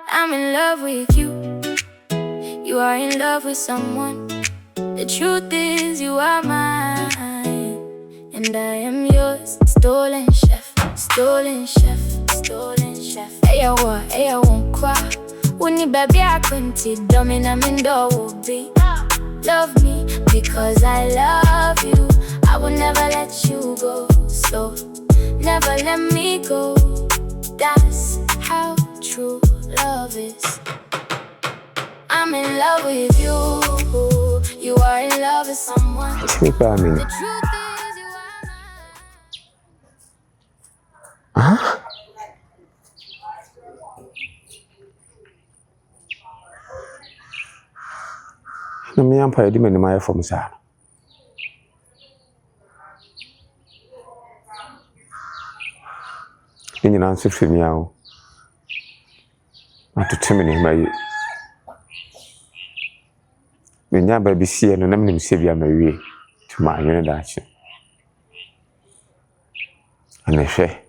I'm in love with you. You are in love with someone. The truth is you are mine, and I am yours. Stolen chef, stolen chef, stolen chef. Hey, I won't cry. When you baby, I couldn't domina mindo will be. Love me because I love you. I will never let you go. So never let me go. That's how true love is. I'm in love with you. You are in love with someone. The truth is you are mine. Huh? Na me ampa yedi mani my from sa. Ni na nse femi awo. Atutu me ni mai. Me nya ba bi sie no na me nim se bia mawie. Tuma anwene da achi. Ana hwe.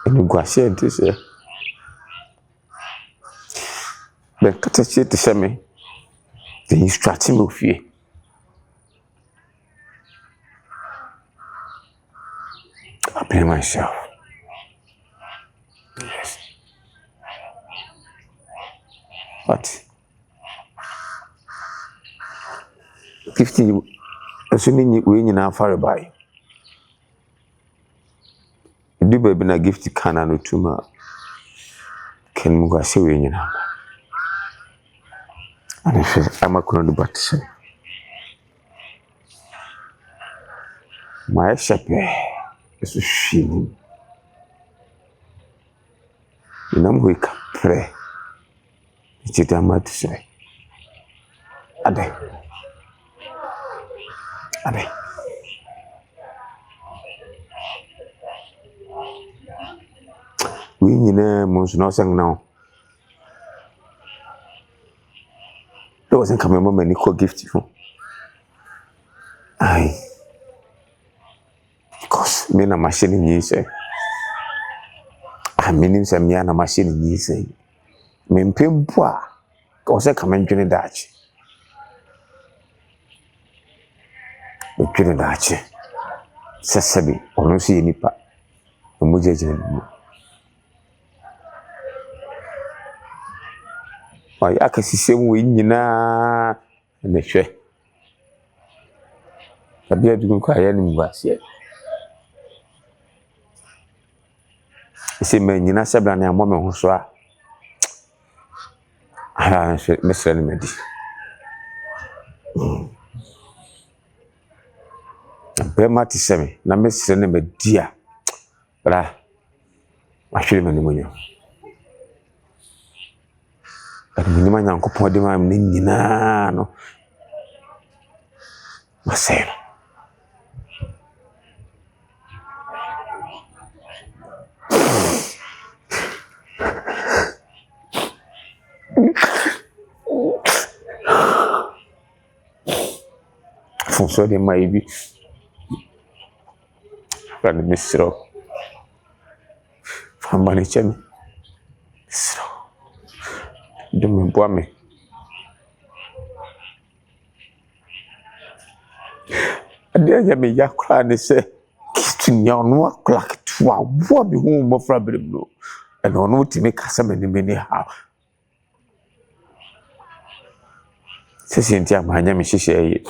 Eni guase enti se. Be kata chi te se me. The instructing of you. I blame myself. Yes. But 50 assuming we in far by. Do baby na gift can no tuma. Can muga say we in. And if I'm a corner but my shepherd is a feeling. You know, we can pray. It's a matter to say. Ade. We must not sing now. There wasn't coming moment any gift you. Aye. Because me na machine in you say. I mean some me na machine in you say. Me mpempoa. Ko se come ndwene daachi. Ndwene daachi. Sesabi ono si nipa. Omuje jine mu. Why akasisem we nyina na hwe. Tabi adugu kwa ya ni mwasie. Ese me nyina sebra na amome ho so a. Ah, mesra ni medi. Bema ti seme na mesra ni medi a. Bra. Ahwere mani monyo. Ni manya nkopon de ma me nyina no. Masera. Fonso de maibi. Para misro. Famani chemi. Misro. Demi boame. Ade me yakra ne se kistunya no akla ketwa wo bi hu mo fra berebro. E no no timi kasa mani ha. Se senti amanya me hihye yi.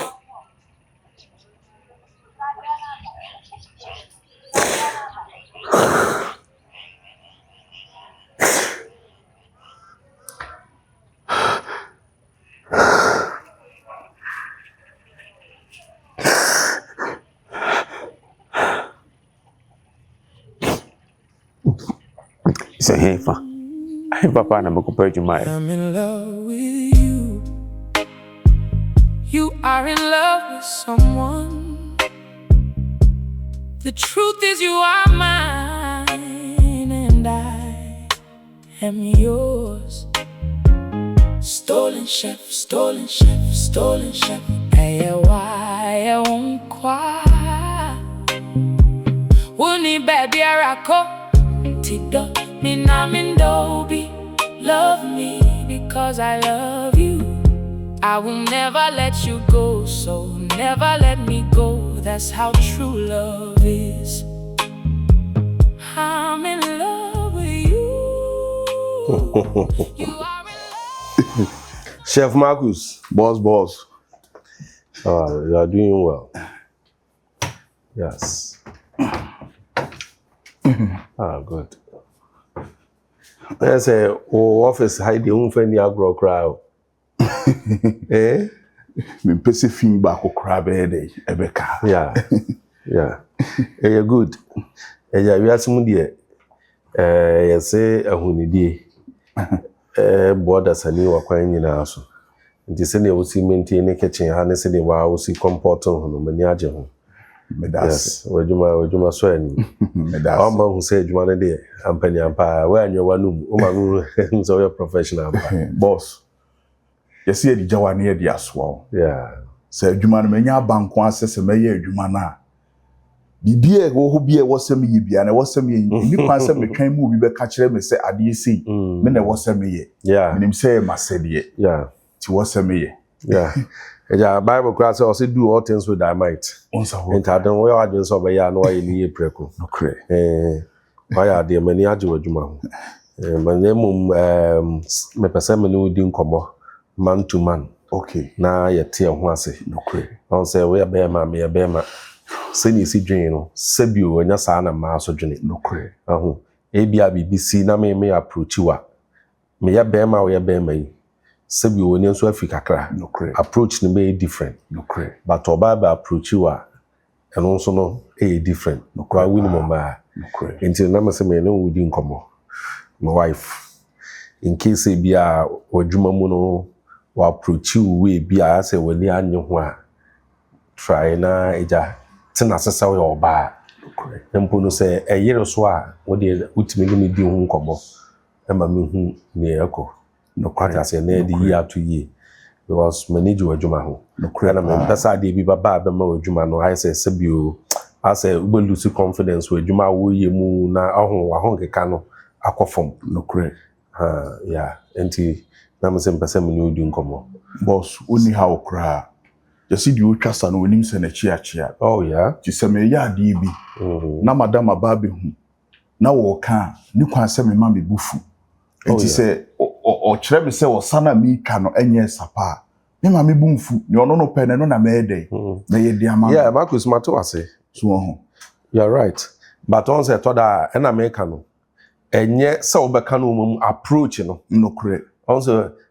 Say hey fa. Hey papa na mekupa jumai. I'm in love with you. You are in love with someone. The truth is you are mine, and I am yours. Stolen chef, stolen chef, stolen chef. Hey, why I won't cry. Wuni baby arako. Tido. Minamindobi, love me because I love you. I will never let you go, so never let me go. That's how true love is. I'm in love with you. You are in love. Chef Marcus. Boss. Oh, you are doing well. Yes. Good. I say, office hide the unfriendly agro crowd. Eh? Me pese fin ba ko kra be dey ebeka. Yeah. Eh, good. Eh, we asum de say ahunidie. Border sani wa kwan nyina so. Nti se ne wosi maintain ne kitchen ha ne se ne wa wosi comport ho no mani age ho. Medas. Wajuma so ani. Medas. Amba hu se adwuma ne de ampani ampa we anyo wanum o ma nu so you professional boss. Yes ye di jawa ne ye di aso. Yeah. Se adwuma no manya banko asese meye adwuma na. Bibie wo ho bie wosem ye bia na wosem ye ni kwan se metwan mu bi be ka kire me se ade sei me na wosem ye. Yeah. Minim se masede. Yeah. Ti wosem ye. Yeah. Yeah, Bible class also do all things with thy might. And I don't know why so be ya no why ni preko. No cre. Why are the many aje wadwuma ho. My name me pese me no di nkomo man to man. Okay. Na ye tie ho ase. No cre. On say we be ma me be ma. Se ni si dwen no, sebio anya sa na ma so dwen. No cre. Aho. E bia BBC na me approach wa. Me ya be ma we be ma yi. Sebi woni nso Africa kra no cre approach ni be different no cre but oba approach you a eno nso no different no cre we ni mama no cre until na me say me no wudi nkomo my wife in case e bia odwuma mu no wa approach you we bia say wani anye ho a try na eja tina sesa we oba no cre empo no say eyere so a wo de utimi ni di ho nkomo e ma me hu ni ekọ no kwata say na the year to year because manage wadwuma ho no cre na me pesa de bi baba be ma wadwuma no I say sebio I say we lose confidence wadwuma wo ye mu na ahon keka no akofom no cre yeah enti na me say pesa me ni odi nkomo boss oni ha okra just di otwasa no onim se na chiachia oh yeah ti se me ya de bi na madam ababe hu na wo ka ni kwan se me ma me bufu enti se o kire me se o sana mi ka no enye sapa me ma me bumfu ni ono no pe no na me dey na ye di ama yeah Marcus mato ase so ho you are right but on say to da na me ka no enye se obeka no mum approach no no cre on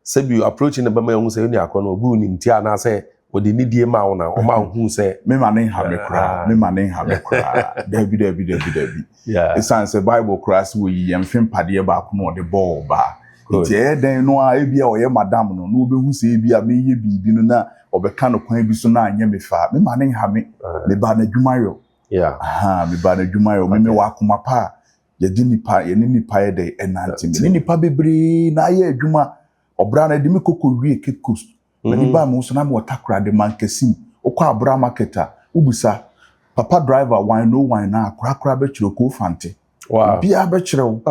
say be you approach ne be ma hu say ni akono obu ni nti ana say odi ni die ma wona o ma hu say me ma ne ha me kra me ma ne ha me kra dabi yeah it sounds a bible class we yem fem pade ba ko no de ball ba nti den no a ebia o ye madam no no obehu se ebia me ye bibi no na obeka no kwan bi so na anya me fa me ma ne ha me ba na dwumayo yeah me ba na dwumayo me wa akoma pa ye di nipa ye ni nipa ye de enanti me ni nipa bebre na ye adwuma obra na de me kokko wie Cape Coast na ni ba mo so na me watakra de mankesim okwa abra marketa ubusa papa driver wine no wine na akra be chiro ko fante wow bia be chiro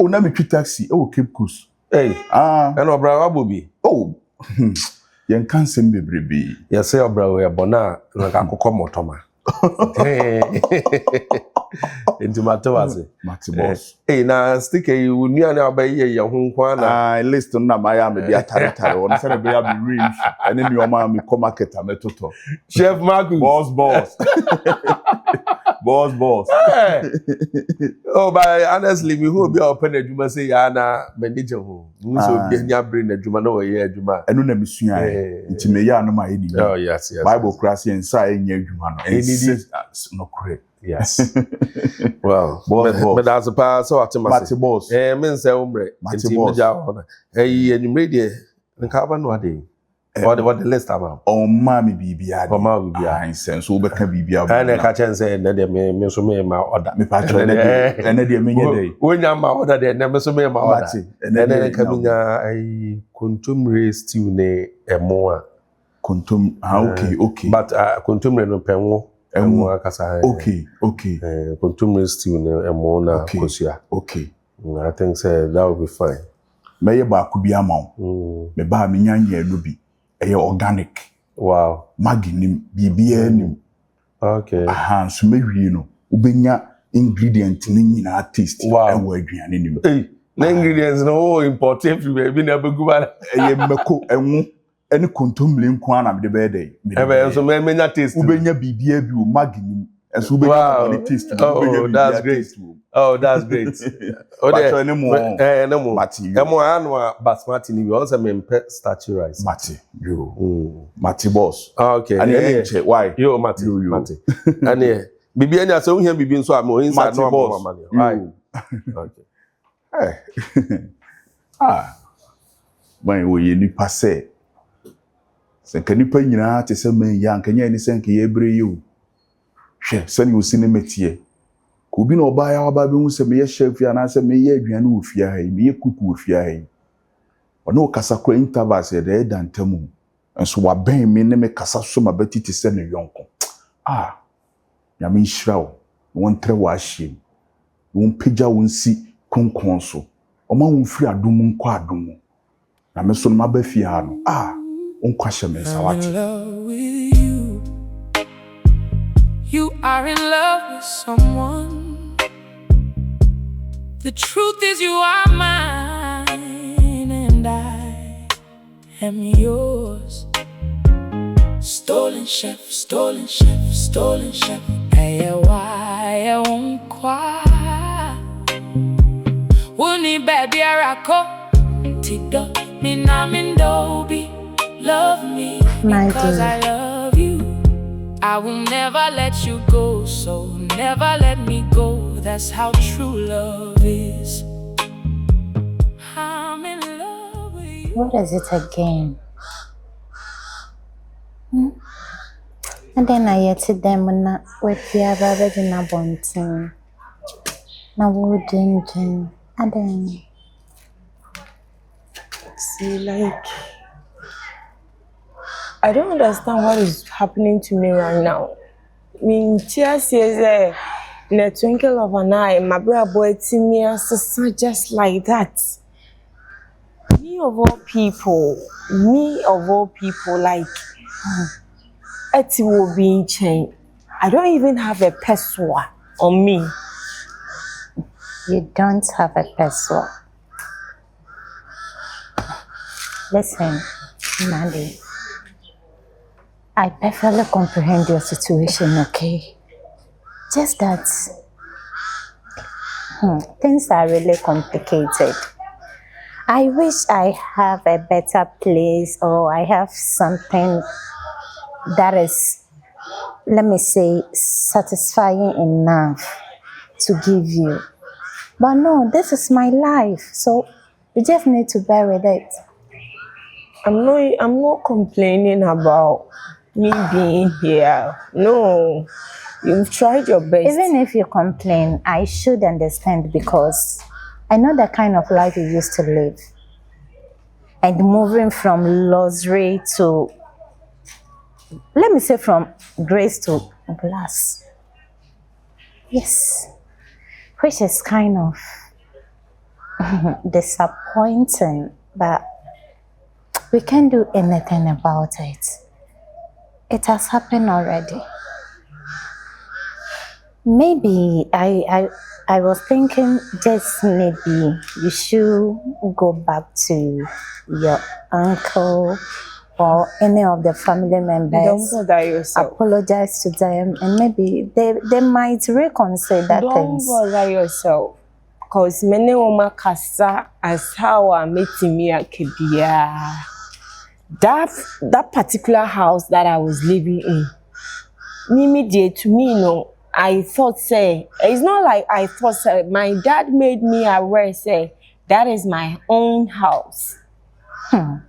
o na me twi taxi e wo Cape Coast hey and obra wabobi yen kan sem bebrebe ye say obra we bona na ka kokko motoma enti matawase mati boss na stick you nuane abaye ye ho nkwa na list na ma ya me bia tare won say be ya be range ene ni o ma me ko market ametoto Chef Marcus boss hey. Oh but honestly me who be open adwuma say ya na manager ho so be nya brain adwuma na we ye adwuma enu na mesua nti me ya no ma ye ni oh yes bible class en sa enya adwuma no no correct yes well but that's a pass so Mati boss men say umbre nti me ja ho na enumre de nka ba no ade what the list am on mami bibia for ma bibia sense wo beka bibia na ka chen say na de me so me ma order me pa cho na de me nye dey wonya ma order de na me so me ma order na ka binya ai kontumre stew ne emo a kontum okay but kontumre no penwo emo akasa okay kontumre stew ne emo na kosua okay I think so, that will be fine. May ba ku bi ama wo. Me ba me nyanye no bi. Eye organic. Wow. Maggi nim bibia nim. Okay. Aha, so me wi no. Ubenya ingredient ni nyina taste. Wow. E wo aduane nim. Hey, the ingredients no important for me. Be na begu ba. Eye meko enwu ene kontomle nko ana me de be dey. Ebe so me menya taste. Ubenya bibia bi o maggi nim. Enso ubenya body taste. Oh, that's great. Oh, that's great. Oh, there. No more. Emo anu basmati ni we also mempe starchy rice. Mati, Mati boss. Okay. And why? Yo, Mati. And bibi anya so here bibi nso am inside no boss. Right. Okay. When we nipa say. Se kanipa nyina te se men ya nkanya ni se nke ye bre you. Hwe se ni osi ne metie. Ko bi na oba ya oba bi hu se me ye chef ya na se me ye aduane wo fia ha me ye kuku wo fia ha. Ono kasa ko intervals ye de dantamu. Enso wa ben me ne me kasa so ma betiti se ne yonko. Ya me nhira wo. Won tre wa ahiem. Won pagya won si konkon so. Oma won firi adom nko adom. Na me so no ma ba fia ha no. You are in love with someone. The truth is you are mine and I am yours. Stolen chef, stolen chef, stolen chef. Why won't cry? Wuni baby arako tido minamindo. Love me because I love you. I will never let you go, so never let me go. That's how true love is. I'm in love with you. What is it again? And then I yet to them na we pia baby na bonting. Na wouldn't and then see like I don't understand what is happening to me right now. I mean, tears says, in a twinkle of an eye, my brother boy Timmy sister just like that. Me of all people, like, it will be in chain. I don't even have a pessoa on me. You don't have a pessoa. Listen, Mandy. I perfectly comprehend your situation, okay? Just that things are really complicated. I wish I have a better place or I have something that is, let me say, satisfying enough to give you. But no, this is my life, so you just need to bear with it. I'm not complaining about me being here. No, you've tried your best. Even if you complain, I should understand because I know the kind of life you used to live. And moving from luxury to, let me say from grace to glass. Yes, which is kind of disappointing, but we can't do anything about it. It has happened already. Maybe I was thinking just maybe you should go back to your uncle or any of the family members. Don't bother yourself. Apologize to them and maybe they might reconsider things. Don't bother yourself. Because many women kasa as how I met me at Kebia. That particular house that I was living in, to me, no, I thought, say, it's not like I thought, say, my dad made me aware, say, that is my own house.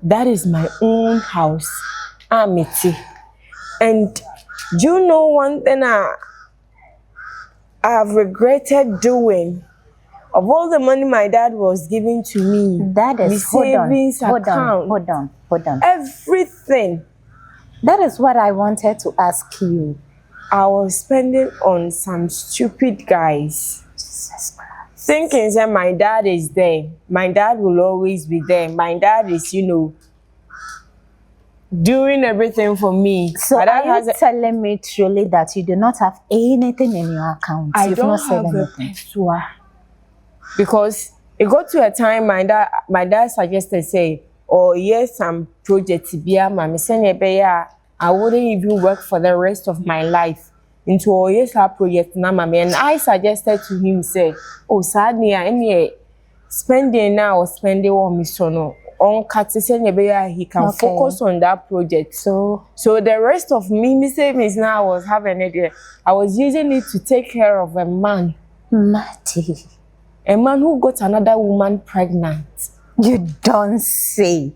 That is my own house, Amity. And do you know one thing I've regretted doing? Of all the money my dad was giving to me, that is hold on. Everything. That is what I wanted to ask you. I was spending on some stupid guys. Jesus Christ. thinking that my dad is there. My dad will always be there. My dad is, doing everything for me. So are you telling me truly that you do not have anything in your account? You've don't not have anything. Because it got to a time my dad suggested, say, oh yes, some project I wouldn't even work for the rest of my life. Into all yes, our project na mama, and I suggested to him, say, oh sadly, any spending now or spending on me so no. On he can focus on that project. So the rest of me savings now was having it. I was using it to take care of a man. Matty. A man who got another woman pregnant. You don't say.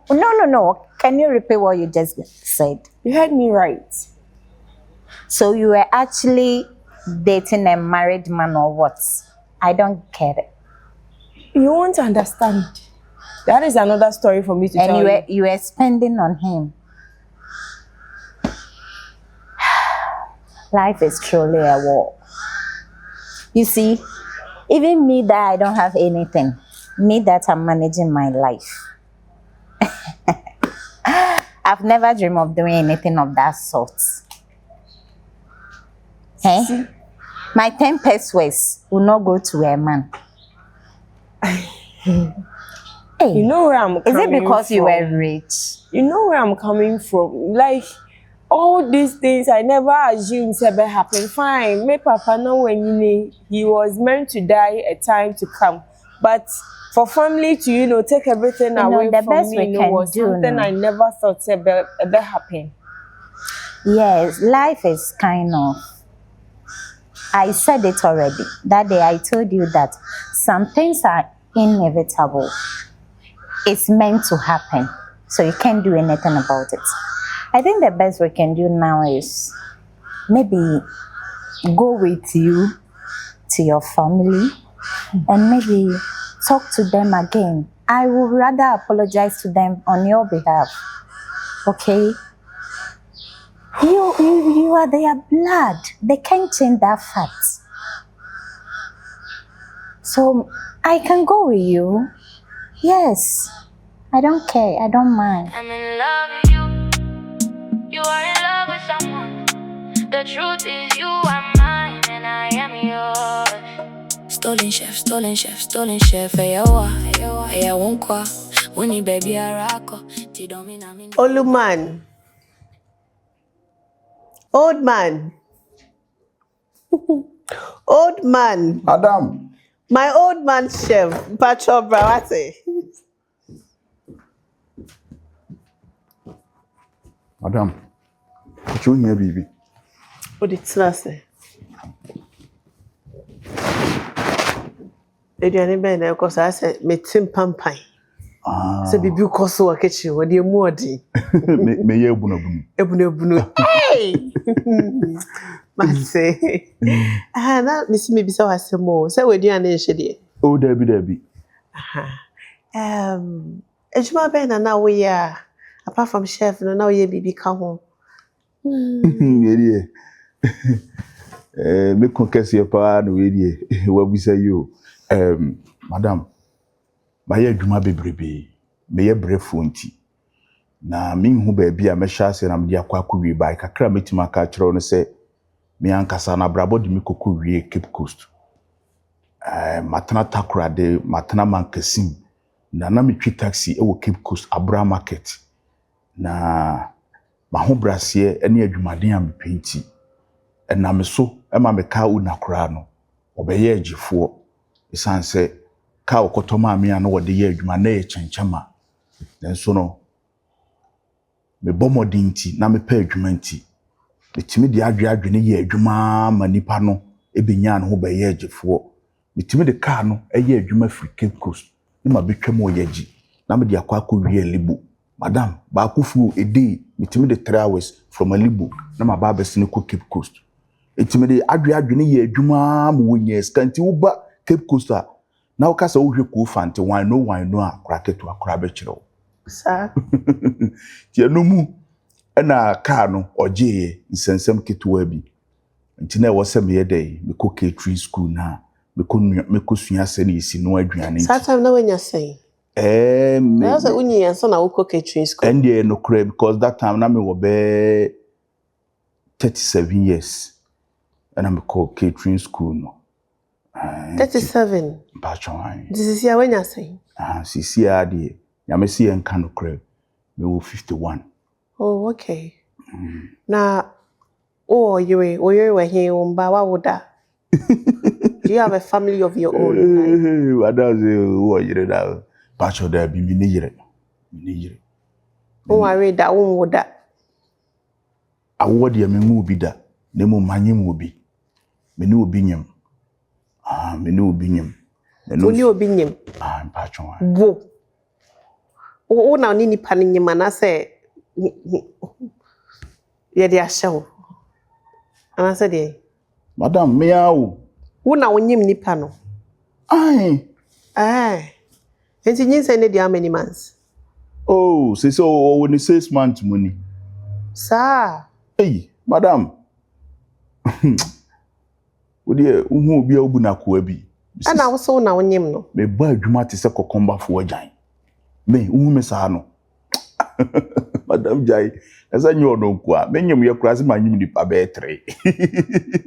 No. Can you repeat what you just said? You heard me right. So you were actually dating a married man or what? I don't get it. You won't understand. That is another story for me to tell you. And you were spending on him. Life is truly a war. You see, even me that I don't have anything, me that I'm managing my life. I've never dreamed of doing anything of that sort. Hey? My 10 pesos will not go to a man. Hey, you know where I'm coming from. Is it because you were rich? You know where I'm coming from. Like, all these things I never assumed ever happen. Fine, my papa know when he was meant to die a time to come. But for family to, take everything away from me, was something I never thought ever happen. Yes, life is kind of... I said it already. That day I told you that some things are inevitable. It's meant to happen. So you can't do anything about it. I think the best we can do now is maybe go with you to your family and maybe talk to them again. I would rather apologize to them on your behalf. Okay? You are their blood. They can't change that fact. So I can go with you. Yes. I don't care. I don't mind. I'm in love with you. You are in love with someone. The truth is you are mine and I am yours. Stolen chef. Eya wonkwa. Uni baby arako. Oluman. Old man. Old man. Adam. My old man chef, Pacho Brawate. Madam, what you here, baby? What it's say? Eduane ben na because I said metim pampan. So bibi koso wa kitchen we dey mu odi. Me ye ebunabunu. Ebunabunu. Hey. Mase. Na me si me bisa wasemo. Say we duane nhye de. Oh, Debbie. Ejuma ben na we ya. Apart from chef, no now ye bibi ka ho. Yeye. Me konkese pa no we wa bisa you. Madam, my adwuma bebrebe. Me ye brefo nti. Na me hu ba bia me hya se na me dia kwa wi ba kakra metima ka kire no se me ankasa na brabo de me koku wi Cape Coast. Matana takrade, matana mankasim. Na me twi taxi e wo Cape Coast Abra Market. Na maho brase ene adwumaden am penti. Na me so e ma me ka una kra no. Obeye agifo. Isan se ka okotoma me an wo de ye adwuma na ye chenchama. Nenso no me bomodin nti na me pa adwuma nti metimi de adwene ye adwuma ma nipa no ebenya no ho ba ye agifo. Metimi de car no eye adwuma free Cape Coast ni ma betwam o yaji na me de akwa wie libu. Madam ba kufu a day metimi de 3 hours from a libu na ma ba besine ko Cape Coast. Etimi de adwene ye adwuma mo wonye skanti wo ba Cape Coast a na wo kasa wo hwe ko fante wan no a kraketo akra be kire wo. Sa. Ti anu mu na car no oje nsensem ketewa bi. nti na wo se me ye dey me ko catering school na me ko sua se na isi no aduane nti That time na when you say me I say unyi and so na wo ko catering school and there no crave because that time na me wo be 37 years and I'm call catering school no 37 Bachon. This is here when you say Sisi ade ya me see en kan crave me wo 51. Oh, okay. Now, you were here on Bawa Woda. Do you have a family of your own? What does who are you now? Pacho there be me near. Oh, I read that one would that. I would ya me be that. Nemo manyim will be. Me no binyam. Me no binyam. Only opinion. Pacho. Whoa. Oh, now Nini panning your man, I say. Yeah, they are show. And I said, Madam, meow. Who now when you nipano? Aye. Aye. And you say, how many months? Oh, say so when you 6 months money. Sir. Hey, madam. Would you who be obuna kuebi? And I was so now on him no. Me buy juma te se kokomba for jan. Me me sa no. Madam Jai, as I know no kwa, many of your class my new nipa be 3.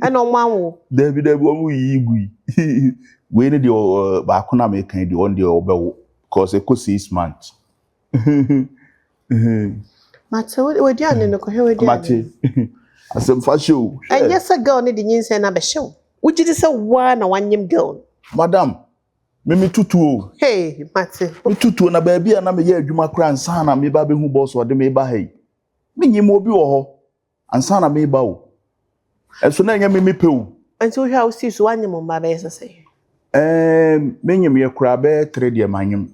And on one David won't we we need your bakuna make the on the obe cause it could 6 months. Matter what you are no cohere Mate. As a fashion. And yes, a girl need the news and a show. Would you say one or one young girl? Madam, me tutu. Hey, Matty. Me tutu na baby and I'm a year juma cran sana me baby who boss or the me bahay. Me ye mo bi wo and sana me bawo. And so na me pew. And so how see so one mon baby say. Me me kra be 3 de manyem.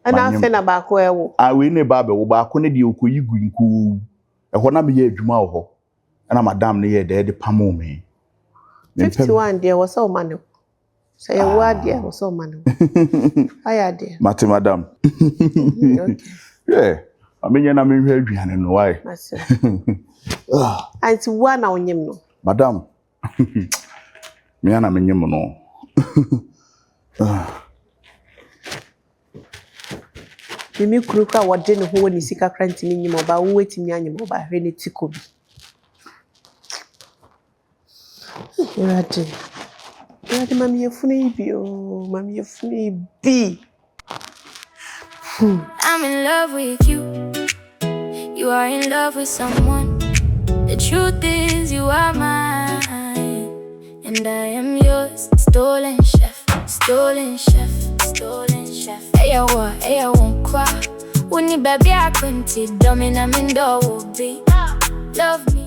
And I feel about where I we ne babe wo ba ko ne de okoyi gunku. E ho na me ye adwuma wo. Na madam ne ye de pamo me. 51 there was so money. Say a word there was so money. I dear. Mate madam. Okay. Yeah. I mean na me hwe aduane no why. And one on him no. Madam. Me ana me nyem no. Me kruka wode ne ho ni sika kranti ni nyim oba wo wetimi anyim oba hwe ne tikobi. Irade mami yefune bi o, mami yefune bi. I'm in love with you. You are in love with someone. The truth is you are mine, and I am yours. Stolen chef, stolen chef, stolen chef. Hey, I won't cry. When you baby I couldn't see, domina me do be. Love me.